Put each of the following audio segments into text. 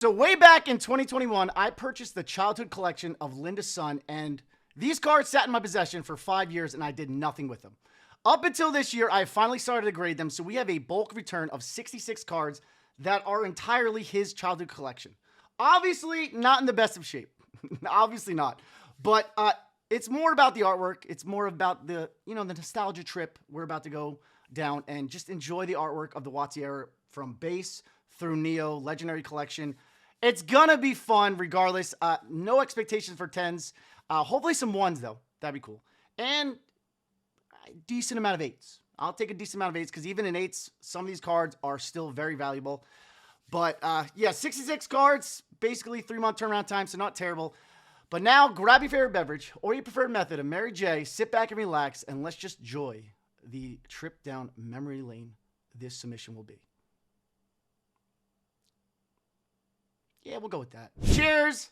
So way back in 2021, I purchased the childhood collection of Linda's Son, and these cards sat in my possession for 5 years, and I did nothing with them. Up until this year, I finally started to grade them, so we have a bulk return of 66 cards that are entirely his childhood collection. Obviously, not in the best of shape. Obviously not. But it's more about the artwork. It's more about the nostalgia trip we're about to go down, and just enjoy the artwork of the WotC era from base through Neo, Legendary Collection. It's gonna be fun regardless. No expectations for 10s. Hopefully some 1s, though. That'd be cool. And a decent amount of 8s. I'll take a decent amount of 8s, because even in 8s, some of these cards are still very valuable. But, yeah, 66 cards, basically 3-month turnaround time, so not terrible. But now, grab your favorite beverage or your preferred method of Mary J, sit back and relax, and let's just enjoy the trip down memory lane this submission will be. Yeah, we'll go with that. Cheers!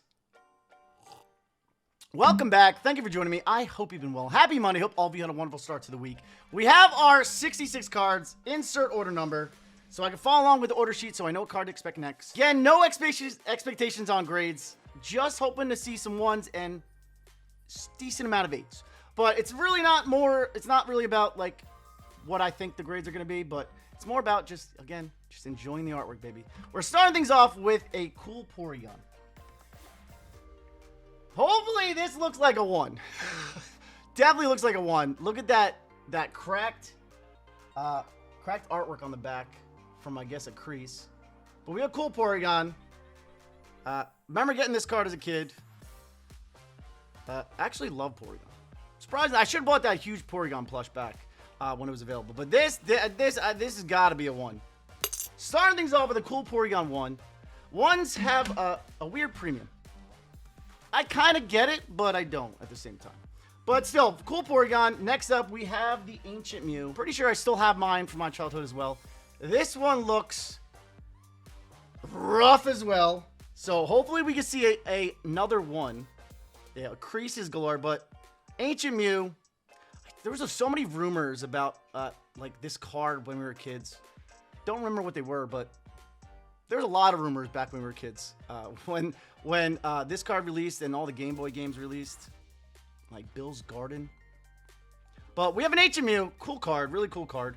Welcome back. Thank you for joining me. I hope you've been well. Happy Monday. Hope all of you had a wonderful start to the week. We have our 66 cards. Insert order number so I can follow along with the order sheet so I know what card to expect next. Again, no expectations on grades. Just hoping to see some 1s and decent amount of 8s. But it's really not more, it's not really about like what I think the grades are going to be, but it's more about just, again, just enjoying the artwork, baby. We're starting things off with a cool Porygon. Hopefully this looks like a 1. Definitely looks like a 1. Look at that cracked artwork on the back from, I guess, a crease. But we have a cool Porygon. Remember getting this card as a kid. Actually love Porygon. Surprisingly, I should have bought that huge Porygon plush back when it was available. But this has got to be a 1. Starting things off with a cool Porygon 1. 1s have a weird premium. I kind of get it, but I don't at the same time. But still, cool Porygon. Next up, we have the Ancient Mew. Pretty sure I still have mine from my childhood as well. This one looks rough as well. So hopefully we can see another one. Yeah, creases galore, but Ancient Mew. There was so many rumors about like this card when we were kids. Don't remember what they were, but there's a lot of rumors back when we were kids. When this card released and all the Game Boy games released, like Bill's Garden. But we have an Ancient Mew, cool card, really cool card,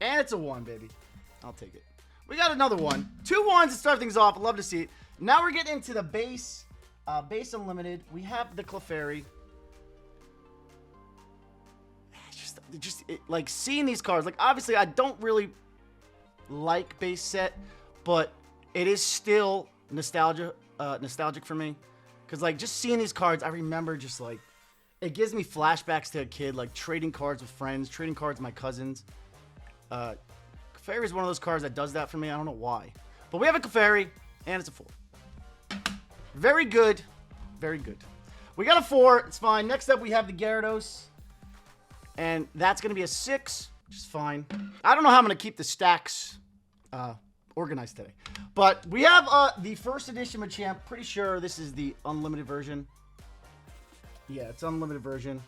and it's a 1, baby. I'll take it. We got another 1, 2 1s to start things off. I'd love to see it. Now we're getting into the base unlimited. We have the Clefairy. Like seeing these cards, like obviously I don't really like base set, but it is still nostalgic for me, because like just seeing these cards, I remember just like it gives me flashbacks to a kid, like trading cards with friends, trading cards with my cousins. Clefairy is one of those cards that does that for me. I don't know why, but we have a Clefairy and it's a 4. Very good, very good. We got a 4. It's fine. Next up we have the Gyarados. And that's going to be a 6, which is fine. I don't know how I'm going to keep the stacks organized today. But we have the first edition Machamp. Pretty sure this is the unlimited version. Yeah, it's unlimited version.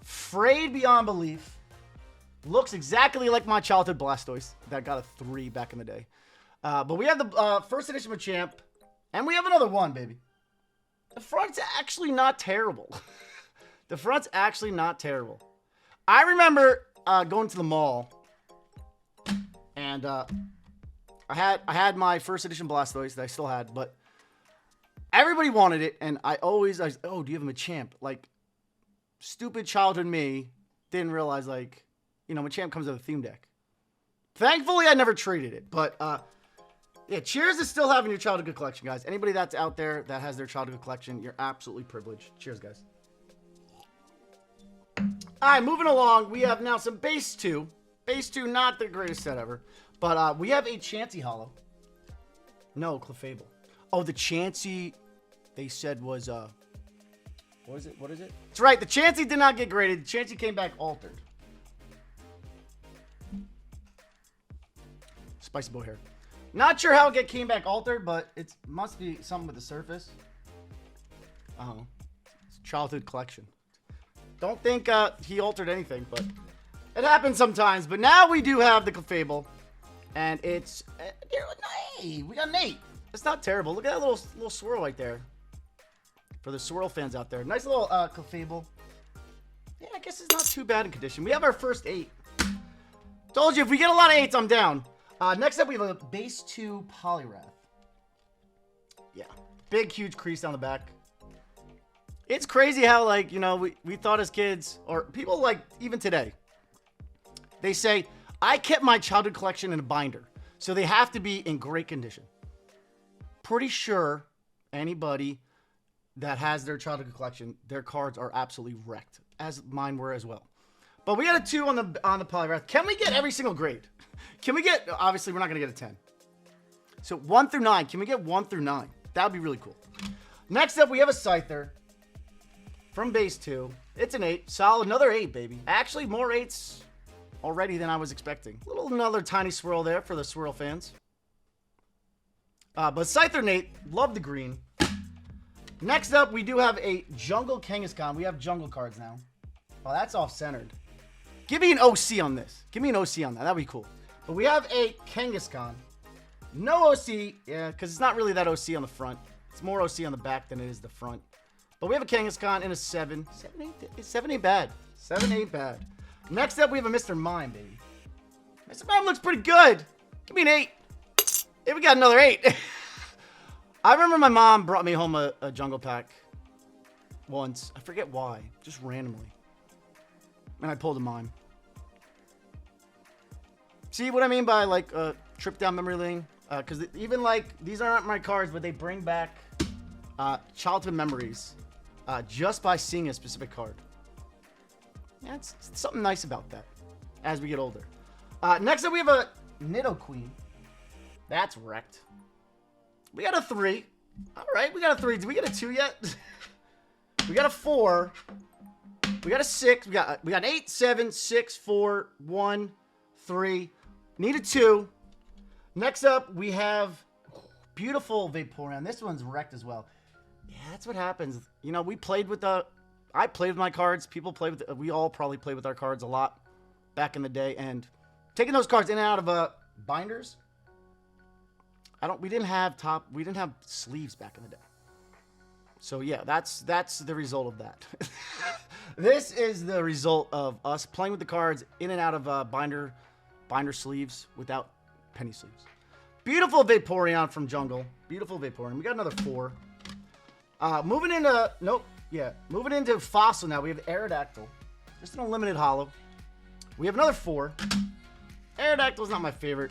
Frayed beyond belief. Looks exactly like my childhood Blastoise that got a 3 back in the day. But we have the first edition Machamp. And we have another 1, baby. The front's actually not terrible. The front's actually not terrible. I remember going to the mall, and I had my first edition Blastoise that I still had, but everybody wanted it, and I was, oh, do you have a Machamp? Like, stupid childhood me didn't realize, like, you know, Machamp comes with a theme deck. Thankfully, I never traded it, but yeah, cheers to still having your childhood collection, guys. Anybody that's out there that has their childhood collection, you're absolutely privileged. Cheers, guys. All right, moving along, we have now some base 2. Base 2, not the greatest set ever. But we have a Chansey Holo. No, Clefable. Oh, the Chansey, they said was, what is it? What is it? That's right, the Chansey did not get graded. The Chansey came back altered. Spicy bow hair. Not sure how it came back altered, but it must be something with the surface. Oh, it's childhood collection. Don't think he altered anything, but it happens sometimes. But now we do have the Clefable, and it's hey, we got an 8. It's not terrible. Look at that little swirl right there. For the swirl fans out there. Nice little Clefable. Yeah, I guess it's not too bad in condition. We have our first 8. Told you, if we get a lot of 8s, I'm down. Next up, we have a base 2 Poliwrath. Yeah. Big, huge crease down the back. It's crazy how, like, you know, we thought as kids, or people, like, even today, they say, I kept my childhood collection in a binder, so they have to be in great condition. Pretty sure anybody that has their childhood collection, their cards are absolutely wrecked, as mine were as well. But we got a 2 on the Poliwrath. Can we get every single grade? Can we get, obviously, we're not going to get a 10. So 1 through 9. Can we get 1 through 9? That would be really cool. Next up, we have a Scyther from base 2. It's an 8. Solid. Another 8, baby. Actually, more 8s already than I was expecting. Another tiny swirl there for the swirl fans. But Scyther Nate, love the green. Next up, we do have a Jungle Kangaskhan. We have jungle cards now. Oh, that's off-centered. Give me an OC on this. Give me an OC on that. That'd be cool. But we have a Kangaskhan. No OC. Yeah, because it's not really that OC on the front. It's more OC on the back than it is the front. But we have a Kangaskhan in a 7. 7 ain't bad. 7 ain't bad. Next up, we have a Mr. Mime, baby. Mr. Mime looks pretty good. Give me an 8. Hey, we got another 8. I remember my mom brought me home a jungle pack once. I forget why. Just randomly. And I pulled a Mime. See what I mean by, like, a trip down memory lane? Because even, like, these aren't my cards, but they bring back childhood memories just by seeing a specific card. Yeah, it's something nice about that as we get older. Next up, we have a Nidoqueen. That's wrecked. We got a 3. All right, we got a 3. Did we get a 2 yet? We got a 4. We got a 6. We got an 8, 7, 6, 4, 1, 3. Need a 2. Next up, we have beautiful Vaporeon. This one's wrecked as well. Yeah, that's what happens. You know, I played with my cards. People play with, we all probably played with our cards a lot back in the day. And taking those cards in and out of binders, we didn't have sleeves back in the day. So yeah, that's the result of that. This is the result of us playing with the cards in and out of binder sleeves without penny sleeves. Beautiful Vaporeon from Jungle. Beautiful Vaporeon. We got another 4. Moving into Fossil now. We have Aerodactyl. Just an unlimited holo. We have another 4. Aerodactyl's not my favorite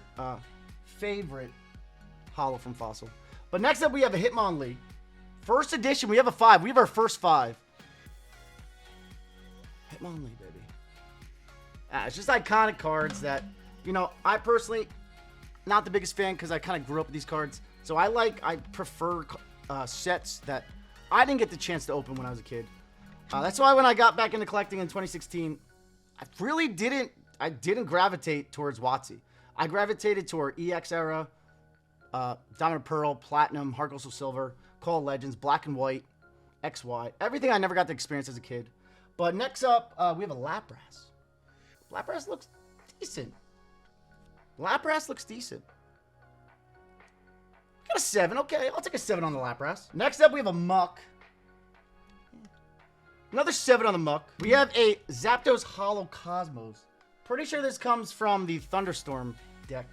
holo from Fossil. But next up, we have a Hitmonlee. First edition, we have a 5. We have our first 5. Hitmonlee, baby. It's just iconic cards that, you know, I personally, not the biggest fan because I kind of grew up with these cards. So I prefer sets that I didn't get the chance to open when I was a kid. That's why when I got back into collecting in 2016, I didn't gravitate towards WotC. I gravitated toward EX era, Diamond Pearl, Platinum, Heart Gold, Soul Silver, Call of Legends, Black and White, XY. Everything I never got to experience as a kid. But next up, we have a Lapras. Lapras looks decent. Lapras looks decent. Got a 7. Okay, I'll take a 7 on the Lapras. Next up, we have a Muck. Another 7 on the Muck. We have a Zapdos Holo Cosmos. Pretty sure this comes from the Thunderstorm deck.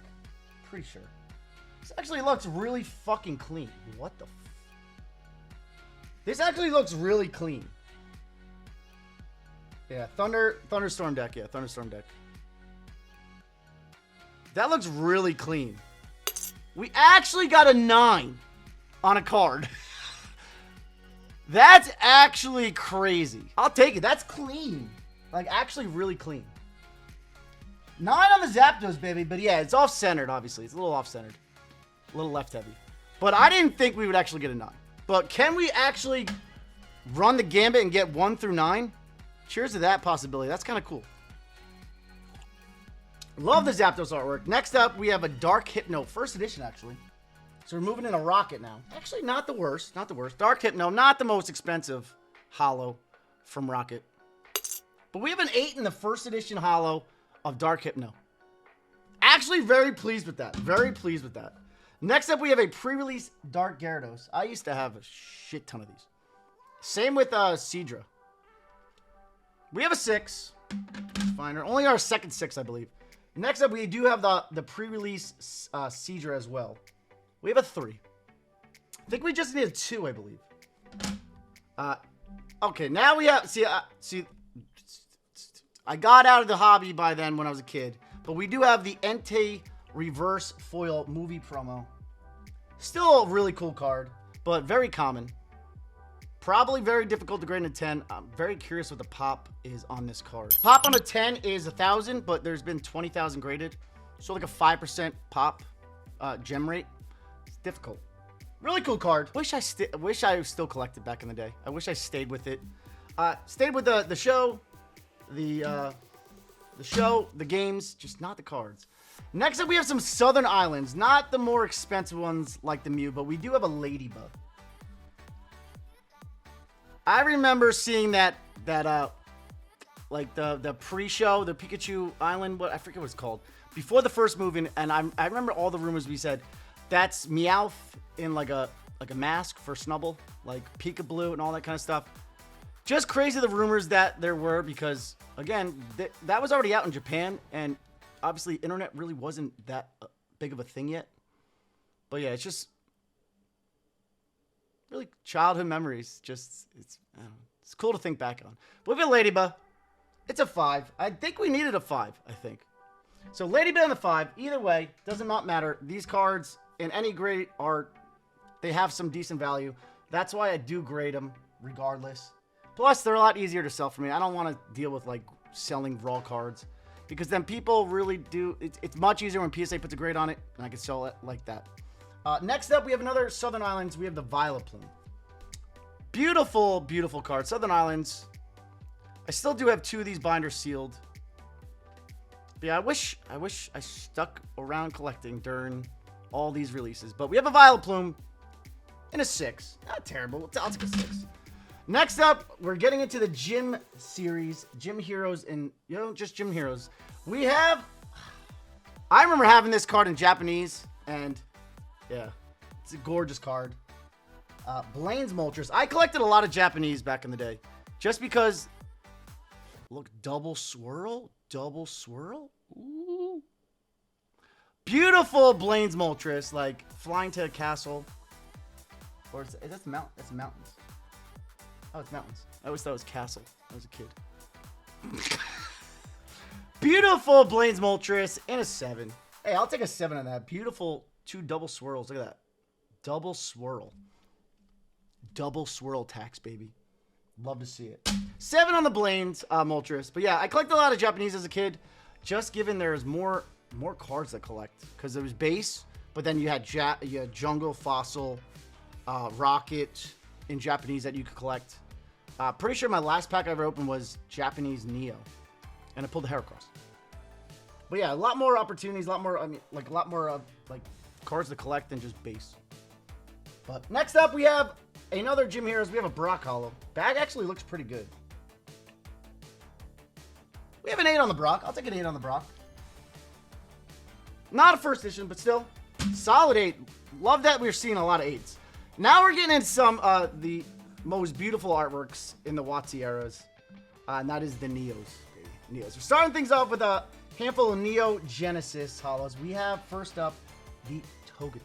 Pretty sure. This actually looks really fucking clean. What the This actually looks really clean. Yeah, Thunderstorm deck. Yeah, Thunderstorm deck. That looks really clean. We actually got a 9 on a card. That's actually crazy. I'll take it. That's clean. Like, actually really clean. 9 on the Zapdos, baby. But yeah, it's off-centered, obviously. It's a little off-centered. A little left-heavy. But I didn't think we would actually get a 9. But can we actually run the gambit and get 1 through 9? Cheers to that possibility. That's kind of cool. Love the Zapdos artwork. Next up, we have a Dark Hypno. First edition, actually. So we're moving in a Rocket now. Actually, not the worst. Not the worst. Dark Hypno, not the most expensive holo from Rocket. But we have an 8 in the first edition holo of Dark Hypno. Actually, very pleased with that. Very pleased with that. Next up, we have a pre-release Dark Gyarados. I used to have a shit ton of these. Same with Seadra. We have a 6. Finer. Only our second 6, I believe. Next up, we do have the pre-release Seadra as well. We have a 3. I think we just need a 2, I believe. Okay, now we have... See, I got out of the hobby by then when I was a kid. But we do have the Entei Reverse Foil movie promo. Still a really cool card, but very common. Probably very difficult to grade in a 10. I'm very curious what the pop is on this card. Pop on a 10 is 1,000, but there's been 20,000 graded. So like a 5% pop gem rate. It's difficult. Really cool card. Wish I still collected back in the day. I wish I stayed with it. Stayed with the show, the games, just not the cards. Next up, we have some Southern Islands. Not the more expensive ones like the Mew, but we do have a Ladybug. I remember seeing that like the pre-show, the Pikachu Island, I forget what it's called, before the first movie, and I remember all the rumors we said, that's Meowth in like a mask for Snubble, like Pika-Blue and all that kind of stuff. Just crazy the rumors that there were, because again, that was already out in Japan, and obviously internet really wasn't that big of a thing yet. But yeah, it's just really childhood memories. Just it's cool to think back on. But we have a Ladybug. It's a 5. I think we needed a 5, I think. So Ladybug and the 5. Either way, does not matter. These cards in any grade they have some decent value. That's why I do grade them regardless. Plus, they're a lot easier to sell for me. I don't want to deal with like selling raw cards, because then people really do. It's much easier when PSA puts a grade on it, and I can sell it like that. Next up, we have another Southern Islands. We have the Vileplume. Beautiful, beautiful card. Southern Islands. I still do have 2 of these binders sealed. But yeah, I wish I stuck around collecting during all these releases. But we have a Vileplume and a 6. Not terrible. I'll take a 6. Next up, we're getting into the Gym series. Gym Heroes and, just Gym Heroes. We have... I remember having this card in Japanese, and yeah, it's a gorgeous card. Blaine's Moltres. I collected a lot of Japanese back in the day, just because... Look, double swirl. Ooh. Beautiful Blaine's Moltres, like flying to a castle. Or that's mountains. Oh, it's mountains. I always thought it was castle when I was a kid. Beautiful Blaine's Moltres and a 7. Hey, I'll take a 7 on that. Beautiful 2 double swirls. Look at that. Double swirl. Double swirl tax, baby. Love to see it. 7 on the Blaine's Moltres. But yeah, I collected a lot of Japanese as a kid. Just given there's more cards to collect. Because there was base, but then you had Jungle, Fossil, Rocket in Japanese that you could collect. Pretty sure my last pack I ever opened was Japanese Neo. And I pulled the Heracross. But yeah, a lot more opportunities, a lot more cards to collect than just base. But next up, we have another Gym Heroes. We have a Brock Holo. Bag actually looks pretty good. We have an 8 on the Brock. I'll take an 8 on the Brock. Not a first edition, but still. Solid 8. Love that we're seeing a lot of 8s. Now we're getting into some the most beautiful artworks in the WotC eras. And that is the Neos. We're starting things off with a handful of Neo Genesis holos. We have, first up, the Togetic.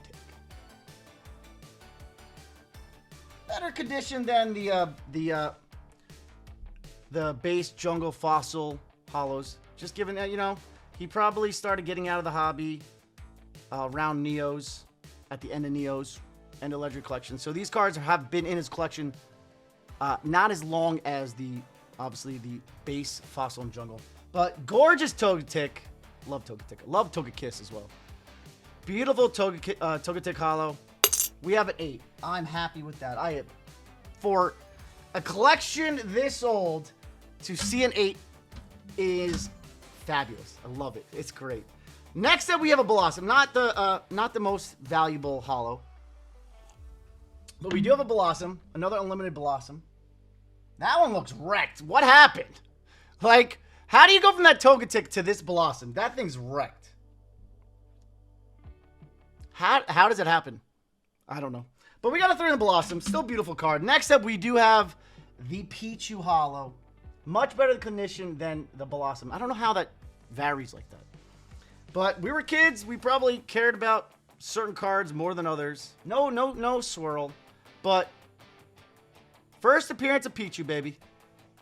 Better condition than the base Jungle Fossil holos. Just given that, he probably started getting out of the hobby around Neos, at the end of Neos, end of Legendary Collection. So these cards have been in his collection not as long as obviously the base Fossil and Jungle. But gorgeous Togetic. Love Togetic. Love Togekiss as well. Beautiful Togetic holo. We have an 8. I'm happy with that. For a collection this old, to see an 8 is fabulous. I love it. It's great. Next up, we have a Blossom. Not the most valuable holo, but we do have a Blossom. Another unlimited Blossom. That one looks wrecked. What happened? Like, how do you go from that Togetic to this Blossom? That thing's wrecked. How does it happen? I don't know. But we got a 3 in the Blossom. Still beautiful card. Next up, we do have the Pichu Holo. Much better condition than the Blossom. I don't know how that varies like that. But we were kids. We probably cared about certain cards more than others. No swirl. But first appearance of Pichu, baby.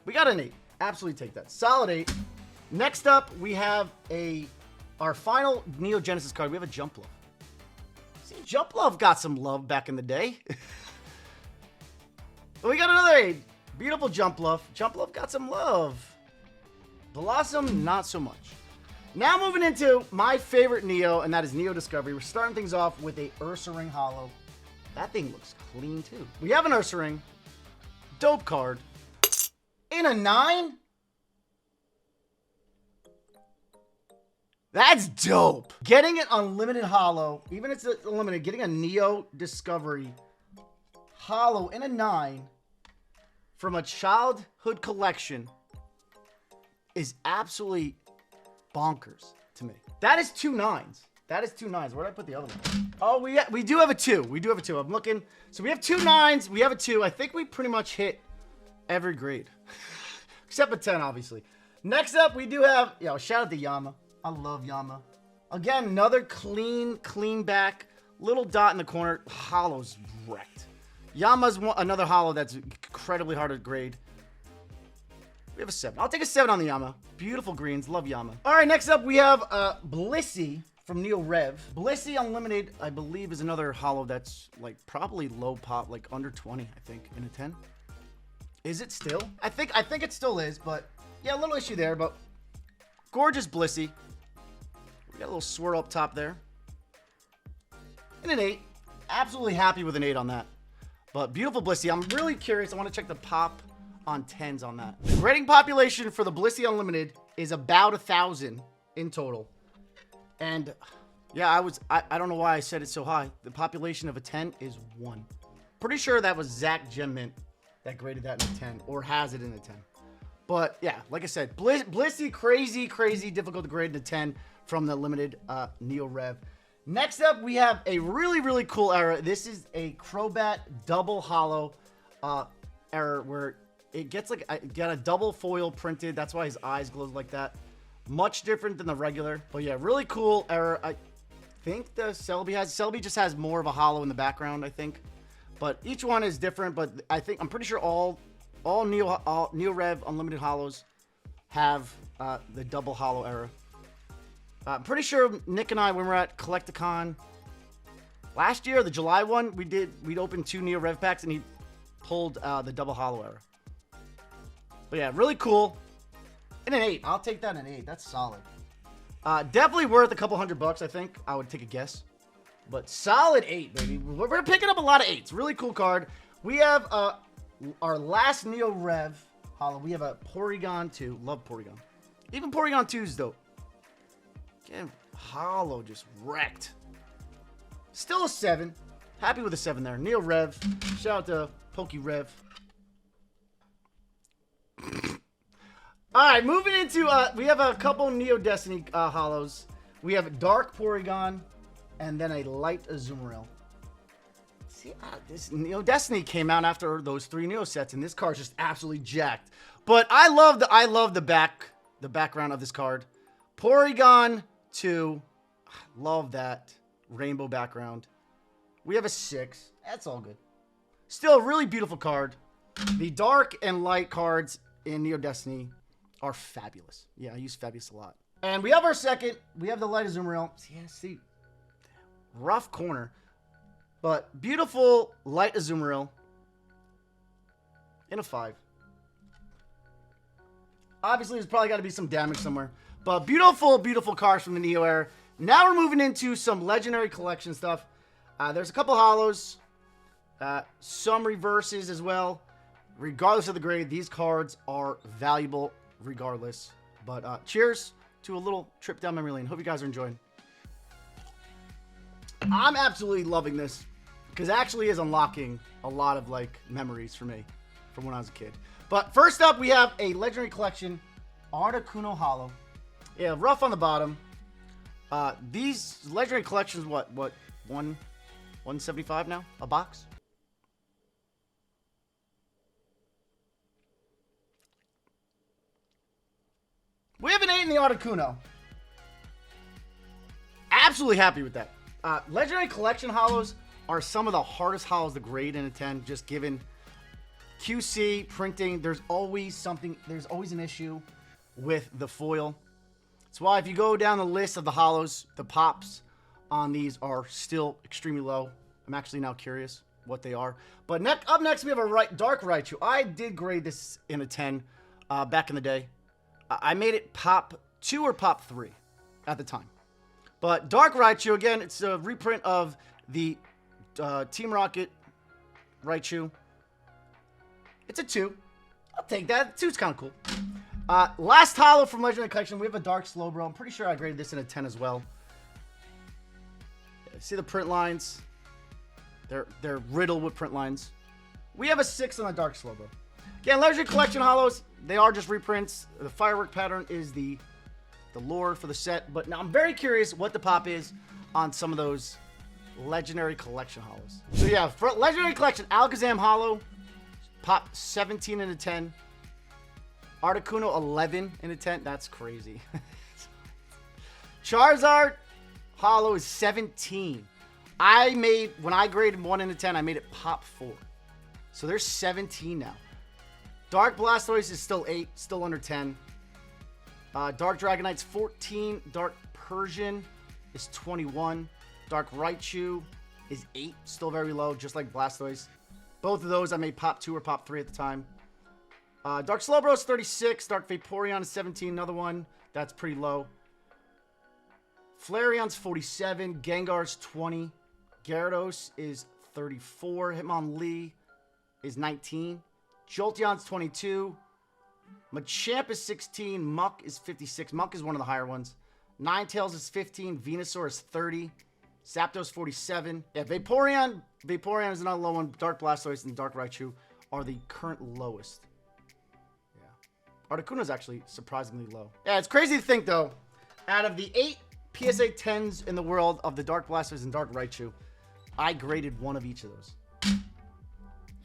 We got an 8. Absolutely take that. Solid 8. Next up, we have our final Neo Genesis card. We have a Jump Love. See, Jump Love got some love back in the day. We got another 8. Beautiful Jump Love. Jump Love got some love. Blossom, not so much. Now moving into my favorite Neo, and that is Neo Discovery. We're starting things off with a Ursaring Holo. That thing looks clean too. We have an Ursaring. Dope card. In a 9? That's dope. Getting an unlimited holo, even if it's unlimited, getting a Neo Discovery holo in a 9 from a childhood collection is absolutely bonkers to me. That is 2 9s. That is 2 9s. Where did I put the other one? Oh, we do have a 2. We do have a 2. I'm looking. So we have 2 9s. We have a 2. I think we pretty much hit every grade. Except a 10, obviously. Next up, we do have, shout out to Yama. I love Yama. Again, another clean back. Little dot in the corner. Holo's wrecked. Yama's another holo that's incredibly hard to grade. We have a 7. I'll take a 7 on the Yama. Beautiful greens. Love Yama. All right, next up we have Blissey from Neo Rev. Blissey Unlimited, I believe, is another holo that's like probably low pop, like under 20, I think, in a 10. Is it still? I think it still is, but yeah, a little issue there, but gorgeous Blissey. We got a little swirl up top there. And an 8. Absolutely happy with an 8 on that. But beautiful Blissey. I'm really curious. I want to check the pop on 10s on that. The grading population for the Blissey Unlimited is about 1,000 in total. And yeah, I don't know why I said it so high. The population of a 10 is 1. Pretty sure that was Zach Gemmint that graded that in a 10 or has it in a 10. But yeah, like I said, Blissey, crazy difficult to grade in a 10 from the limited Neo Rev. Next up, we have a really cool error. This is a Crobat double holo error where it gets like got a double foil printed. That's why his eyes glow like that. Much different than the regular. But yeah, really cool error. I think the Celebi just has more of a holo in the background, I think. But each one is different. But I'm pretty sure all Neo Rev Unlimited holos have the double holo error. I'm pretty sure Nick and I, when we were at Collecticon last year, the July one, we'd opened 2 Neo Rev packs and he pulled the double holo error. But yeah, really cool. And an 8. I'll take that an 8. That's solid. Definitely worth a couple $100, I think. I would take a guess. But solid 8, baby. We're picking up a lot of 8s. Really cool card. We have our last Neo Rev holo. We have a Porygon 2. Love Porygon. Even Porygon 2 is dope. Again, holo just wrecked. Still a 7. Happy with a 7 there. Neo Rev. Shout out to Poke Rev. Alright, moving into, we have a couple Neo Destiny holos. We have Dark Porygon and then a Light Azumarill. See, this Neo Destiny came out after those 3 Neo sets, and this card's just absolutely jacked. But I love the background of this card. Porygon 2, love that rainbow background. We have a 6. That's all good. Still a really beautiful card. The dark and light cards in Neo Destiny are fabulous. Yeah, I use fabulous a lot. And we have our second. We have the Light Azumarill. Yeah, see, rough corner, but beautiful Light Azumarill in a 5. Obviously, there's probably got to be some damage somewhere. But beautiful cards from the Neo era. Now we're moving into some Legendary Collection stuff. There's a couple holos. Some reverses as well. Regardless of the grade, these cards are valuable regardless. But cheers to a little trip down memory lane. Hope you guys are enjoying. I'm absolutely loving this because it actually is unlocking a lot of like memories for me from when I was a kid. But first up, we have a Legendary Collection Articuno Holo. Yeah, rough on the bottom. These Legendary Collections, what 175 now a box. We have an 8 in the Articuno. Absolutely happy with that. Legendary Collection holos are some of the hardest holos to grade in a 10, just given QC, printing. There's always an issue with the foil. That's why if you go down the list of the holos, the pops on these are still extremely low. I'm actually now curious what they are. But up next, we have a Dark Raichu. I did grade this in a 10 back in the day. I made it pop 2 or pop 3 at the time. But Dark Raichu, again, it's a reprint of the Team Rocket Raichu. It's a 2. I'll take that. 2's kind of cool. Last holo from Legendary Collection, we have a Dark Slowbro. I'm pretty sure I graded this in a 10 as well. See the print lines? They're riddled with print lines. We have a 6 on the Dark Slowbro. Again, Legendary Collection holos, they are just reprints. The firework pattern is the lore for the set. But now I'm very curious what the pop is on some of those Legendary Collection holos. So yeah, for Legendary Collection, Alakazam holo, pop 17 in a 10. Articuno 11 in a 10. That's crazy. Charizard holo is 17. When I graded 1 in a 10, I made it pop 4. So there's 17 now. Dark Blastoise is still 8, still under 10. Dark Dragonite's 14. Dark Persian is 21. Dark Raichu is 8, still very low, just like Blastoise. Both of those I made pop 2 or pop 3 at the time. Dark Slowbro is 36. Dark Vaporeon is 17, another one. That's pretty low. Flareon's 47. Gengar's 20. Gyarados is 34. Hitmonlee is 19. Jolteon's 22. Machamp is 16. Muck is 56. Muck is one of the higher ones. Ninetales is 15. Venusaur is 30. Zapdos 47. Yeah, Vaporeon is another low one. Dark Blastoise and Dark Raichu are the current lowest. Yeah. Articuno is actually surprisingly low. Yeah, it's crazy to think, though. Out of the 8 PSA 10s in the world of the Dark Blastoise and Dark Raichu, I graded one of each of those.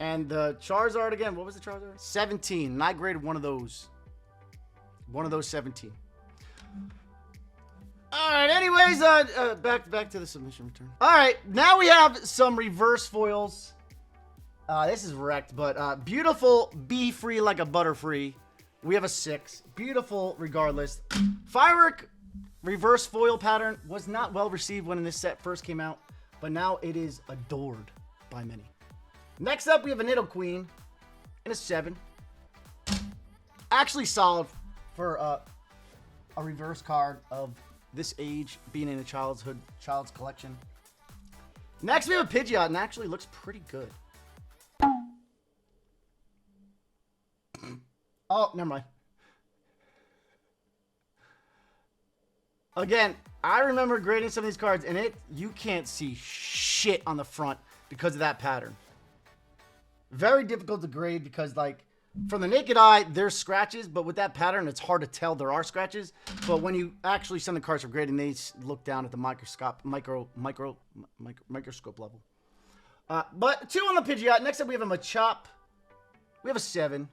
And the Charizard, again, what was the Charizard? 17. And I graded one of those. One of those 17. Alright, anyways, back to the submission return. Alright, now we have some reverse foils. This is wrecked, but beautiful, Be Free Like a Butterfree. We have a 6. Beautiful regardless. Firework reverse foil pattern was not well received when this set first came out, but now it is adored by many. Next up, we have a Nidoqueen and a 7. Actually solid for a reverse card of this age, being in a child's collection. Next, we have a Pidgeot, and actually looks pretty good. Oh, never mind. Again, I remember grading some of these cards, and you can't see shit on the front because of that pattern. Very difficult to grade because, like, from the naked eye, there's scratches, but with that pattern, it's hard to tell there are scratches. But when you actually send the cards for grading, they look down at the microscope level. But 2 on the Pidgeot. Next up, we have a Machop. We have a 7.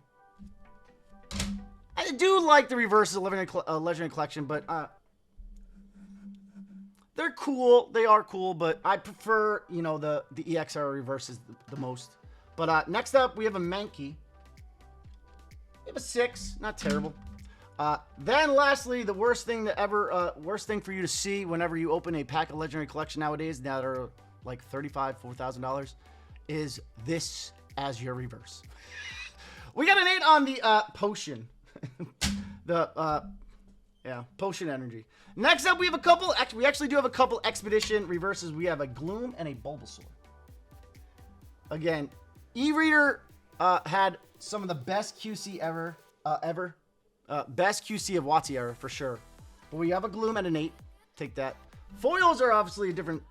I do like the reverses of Legendary Collection, but they're cool. They are cool, but I prefer, you know, the EXR reverses the most. But next up, we have a Mankey. We have a 6. Not terrible. Then lastly, the worst thing for you to see whenever you open a pack of Legendary Collection nowadays that are like $35,000, $4,000 is this as your reverse. We got an 8 on the Potion. Potion Energy. Next up, we have a couple. We actually do have a couple Expedition reverses. We have a Gloom and a Bulbasaur. Again, E-Reader had some of the best QC ever. Best QC of WotC era for sure. But we have a Gloom and an 8. Take that. Foils are obviously a different.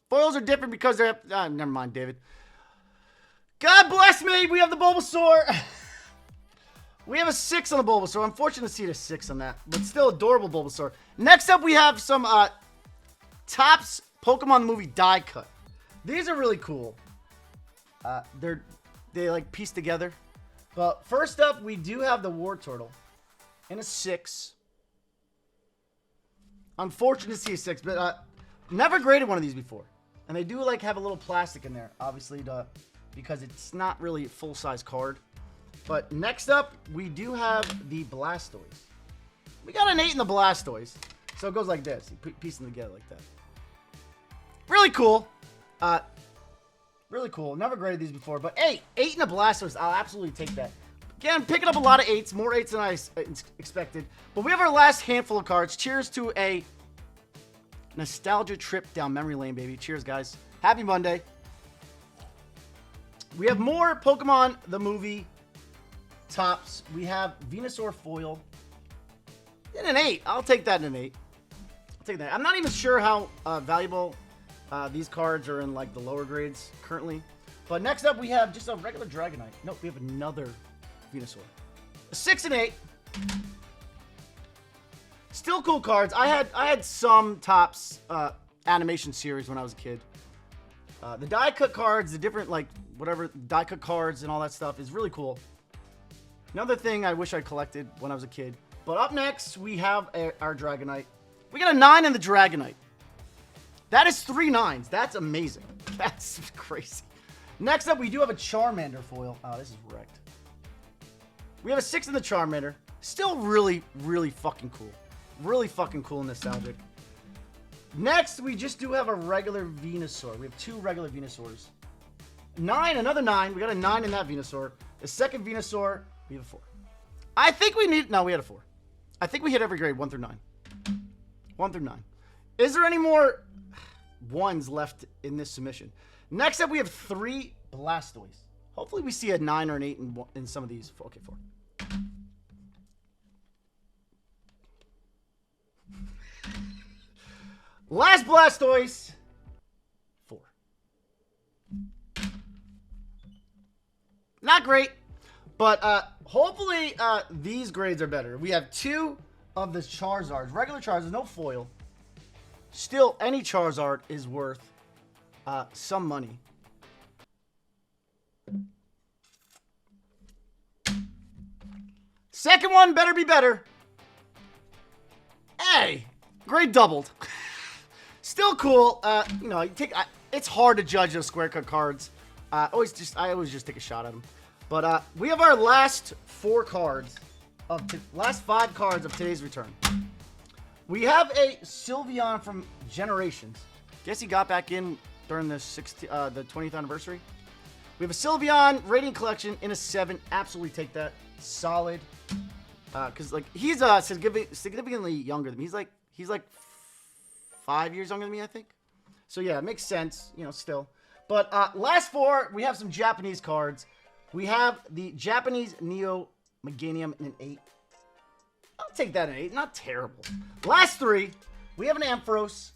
Foils are different because they're. Never mind, David. God bless me. We have the Bulbasaur. We have a 6 on the Bulbasaur. Unfortunate to see a 6 on that, but still adorable Bulbasaur. Next up, we have some Topps Pokemon movie die cut. These are really cool. They like piece together. But first up, we do have the Wartortle in a 6. Unfortunate to see a 6, but never graded one of these before. And they do like have a little plastic in there, obviously, because it's not really a full-size card. But next up, we do have the Blastoise. We got an 8 in the Blastoise. So it goes like this. You piece them together like that. Really cool. Really cool. Never graded these before. But 8 in a Blastoise. I'll absolutely take that. Again, picking up a lot of 8s. More 8s than I expected. But we have our last handful of cards. Cheers to a nostalgia trip down memory lane, baby. Cheers, guys. Happy Monday. We have more Pokemon the movie Topps. We have Venusaur foil in an 8. I'll take that in an 8. I'll take that. I'm not even sure how valuable these cards are in like the lower grades currently. But next up, we have just a regular Dragonite. Nope, we have another Venusaur. A 6 and 8. Still cool cards. I had some Topps animation series when I was a kid. The die cut cards, the different like whatever die cut cards and all that stuff is really cool. Another thing I wish I collected when I was a kid. But up next, we have our Dragonite. We got a 9 in the Dragonite. That is 3 9s. That's amazing. That's crazy. Next up, we do have a Charmander foil. Oh, this is wrecked. We have a 6 in the Charmander. Still really, really fucking cool. Really fucking cool and nostalgic. Next, we just do have a regular Venusaur. We have 2 regular Venusaurs. 9, another 9. We got a 9 in that Venusaur. The second Venusaur, we have a 4. I think we need... No, we had a 4. I think we hit every grade 1 through 9. 1 through 9. Is there any more 1s left in this submission? Next up, we have 3 Blastoise. Hopefully, we see a 9 or an 8 in some of these. Okay, 4. Last Blastoise. 4. Not great. But hopefully these grades are better. We have 2 of the Charizards. Regular Charizards, no foil. Still, any Charizard is worth some money. Second one better be better. Hey, grade doubled. Still cool. You know, it's hard to judge those square cut cards. I always just take a shot at them. But we have our last 4 cards last 5 cards of today's return. We have a Sylveon from Generations. Guess he got back in during the 20th anniversary. We have a Sylveon Radiant Collection in a 7. Absolutely take that. Solid. Because like he's significantly younger than me. He's like 5 years younger than me, I think. So yeah, it makes sense, you know, still. But last 4, we have some Japanese cards. We have the Japanese Neo Meganium in an 8. I'll take that in an 8. Not terrible. Last 3, we have an Ampharos.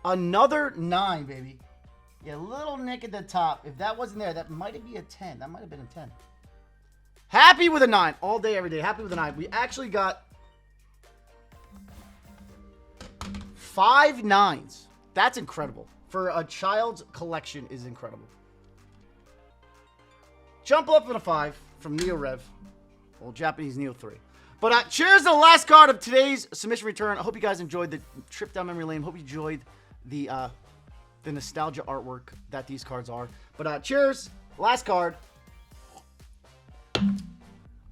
Another 9, baby. Yeah, little nick at the top. If that wasn't there, that might be a 10. That might have been a 10. Happy with a 9. All day, every day. Happy with a 9. We actually got 5 9s. That's incredible. For a child's collection is incredible. Jump up in a 5 from Neo Rev. Well, Japanese Neo 3. But cheers to the last card of today's submission return. I hope you guys enjoyed the trip down memory lane. Hope you enjoyed the nostalgia artwork that these cards are. But cheers. Last card.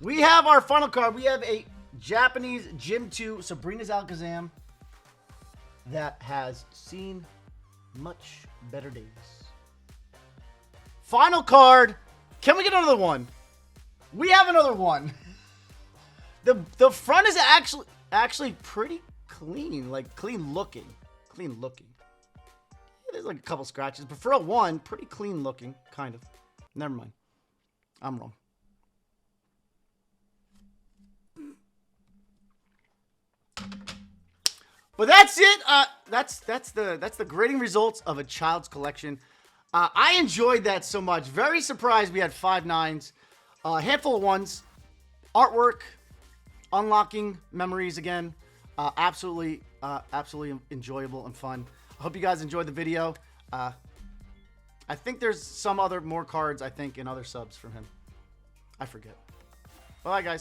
We have our final card. We have a Japanese Gym 2 Sabrina's Alakazam that has seen much better days. Final card. Can we get another one? We have another one. The front is actually pretty clean, like clean looking. Clean looking. There's like a couple scratches, but for a 1, pretty clean looking, kind of. Never mind. I'm wrong. But that's it. That's the grading results of a child's collection. I enjoyed that so much. Very surprised we had 5 9s. A handful of ones. Artwork, unlocking memories again. Absolutely enjoyable and fun. I hope you guys enjoyed the video. I think there's some more cards, I think, in other subs from him. I forget. Bye, guys.